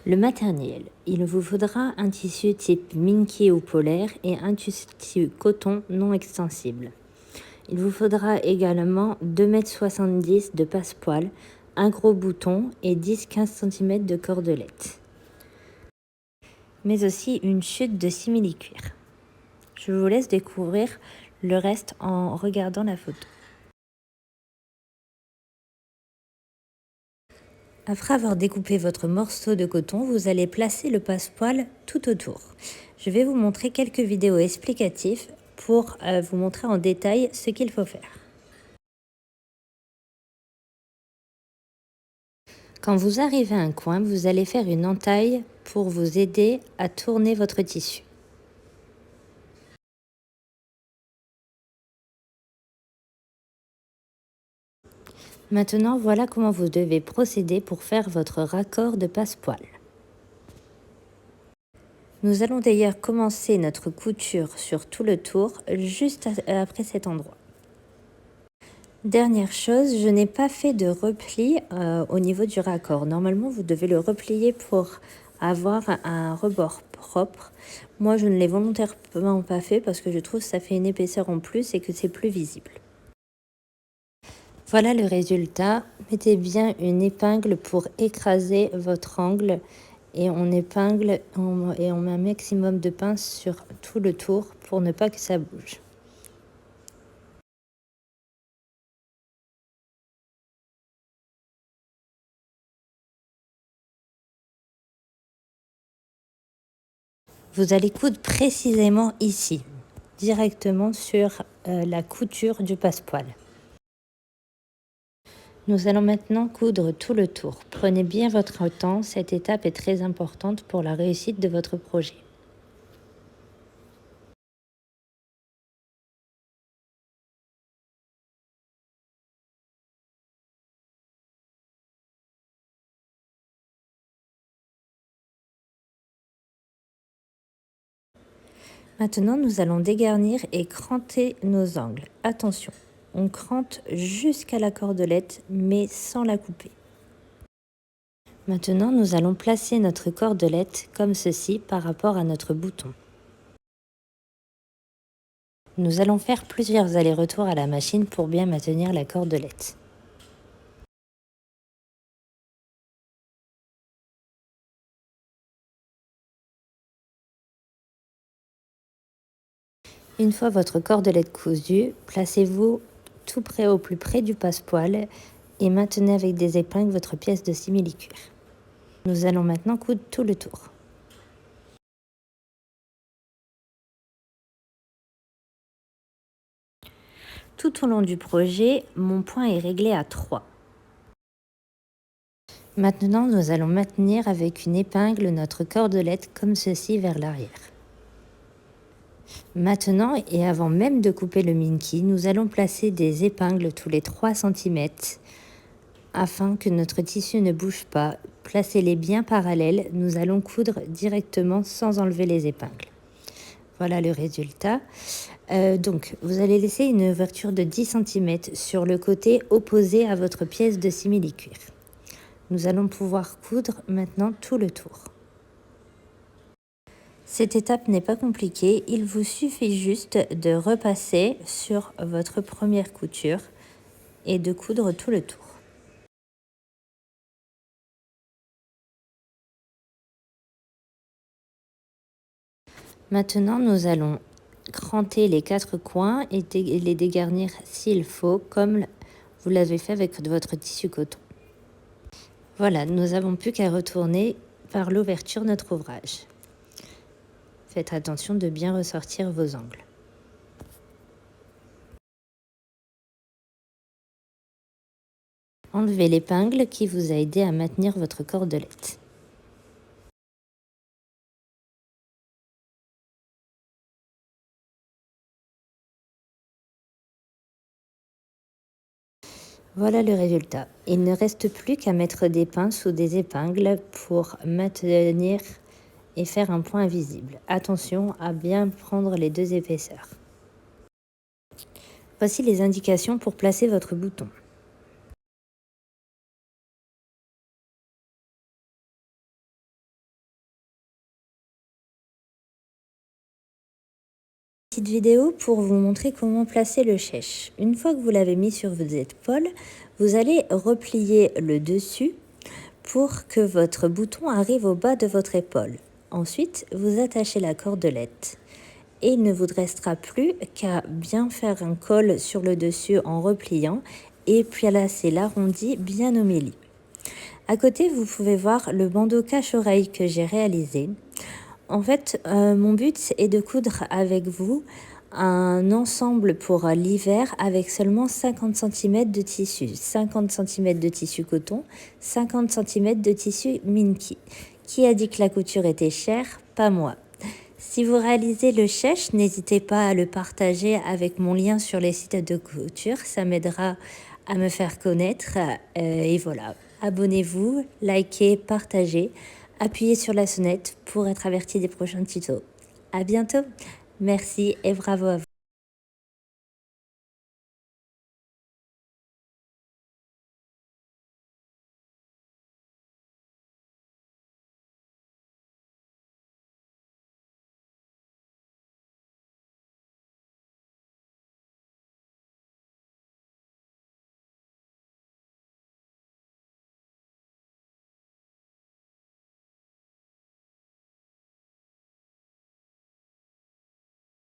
Le matériel. Il vous faudra un tissu type Minky ou polaire et un tissu coton non extensible. Il vous faudra également 2,70 m de passepoil, un gros bouton et 10-15 cm de cordelette. Mais aussi une chute de simili-cuir. Je vous laisse découvrir le reste en regardant la photo. Après avoir découpé votre morceau de coton, vous allez placer le passepoil tout autour. Je vais vous montrer quelques vidéos explicatives pour vous montrer en détail ce qu'il faut faire. Quand vous arrivez à un coin, vous allez faire une entaille pour vous aider à tourner votre tissu. Maintenant, voilà comment vous devez procéder pour faire votre raccord de passepoil. Nous allons d'ailleurs commencer notre couture sur tout le tour, juste après cet endroit. Dernière chose, je n'ai pas fait de repli au niveau du raccord. Normalement, vous devez le replier pour avoir un rebord propre. Moi, je ne l'ai volontairement pas fait parce que je trouve que ça fait une épaisseur en plus et que c'est plus visible. Voilà le résultat. Mettez bien une épingle pour écraser votre angle et on épingle et on met un maximum de pince sur tout le tour pour ne pas que ça bouge. Vous allez coudre précisément ici, directement sur la couture du passepoil. Nous allons maintenant coudre tout le tour. Prenez bien votre temps, cette étape est très importante pour la réussite de votre projet. Maintenant, nous allons dégarnir et cranter nos angles. Attention, on crante jusqu'à la cordelette, mais sans la couper. Maintenant, nous allons placer notre cordelette comme ceci par rapport à notre bouton. Nous allons faire plusieurs allers-retours à la machine pour bien maintenir la cordelette. Une fois votre cordelette cousue, placez-vous tout près au plus près du passepoil et maintenez avec des épingles votre pièce de simili-cuir. Nous allons maintenant coudre tout le tour. Tout au long du projet, mon point est réglé à 3. Maintenant, nous allons maintenir avec une épingle notre cordelette comme ceci vers l'arrière. Maintenant, et avant même de couper le Minky, nous allons placer des épingles tous les 3 cm afin que notre tissu ne bouge pas. Placez-les bien parallèles, nous allons coudre directement sans enlever les épingles. Voilà le résultat. Donc, vous allez laisser une ouverture de 10 cm sur le côté opposé à votre pièce de simili-cuir. Nous allons pouvoir coudre maintenant tout le tour. Cette étape n'est pas compliquée, il vous suffit juste de repasser sur votre première couture et de coudre tout le tour. Maintenant, nous allons cranter les 4 coins et les dégarnir s'il faut, comme vous l'avez fait avec votre tissu coton. Voilà, nous n'avons plus qu'à retourner par l'ouverture notre ouvrage. Faites attention de bien ressortir vos angles. Enlevez l'épingle qui vous a aidé à maintenir votre cordelette. Voilà le résultat. Il ne reste plus qu'à mettre des pinces ou des épingles pour maintenir et faire un point visible. Attention à bien prendre les 2 épaisseurs. Voici les indications pour placer votre bouton. Petite vidéo pour vous montrer comment placer le chèche. Une fois que vous l'avez mis sur vos épaules, vous allez replier le dessus pour que votre bouton arrive au bas de votre épaule. Ensuite, vous attachez la cordelette et il ne vous restera plus qu'à bien faire un col sur le dessus en repliant et puis placer l'arrondi bien au milieu. À côté, vous pouvez voir le bandeau cache-oreille que j'ai réalisé. En fait, mon but est de coudre avec vous un ensemble pour l'hiver avec seulement 50 cm de tissu. 50 cm de tissu coton, 50 cm de tissu Minky. Qui a dit que la couture était chère? Pas moi. Si vous réalisez le chèche, n'hésitez pas à le partager avec mon lien sur les sites de couture. Ça m'aidera à me faire connaître. Et voilà, abonnez-vous, likez, partagez. Appuyez sur la sonnette pour être averti des prochains tutos. À bientôt. Merci et bravo à vous.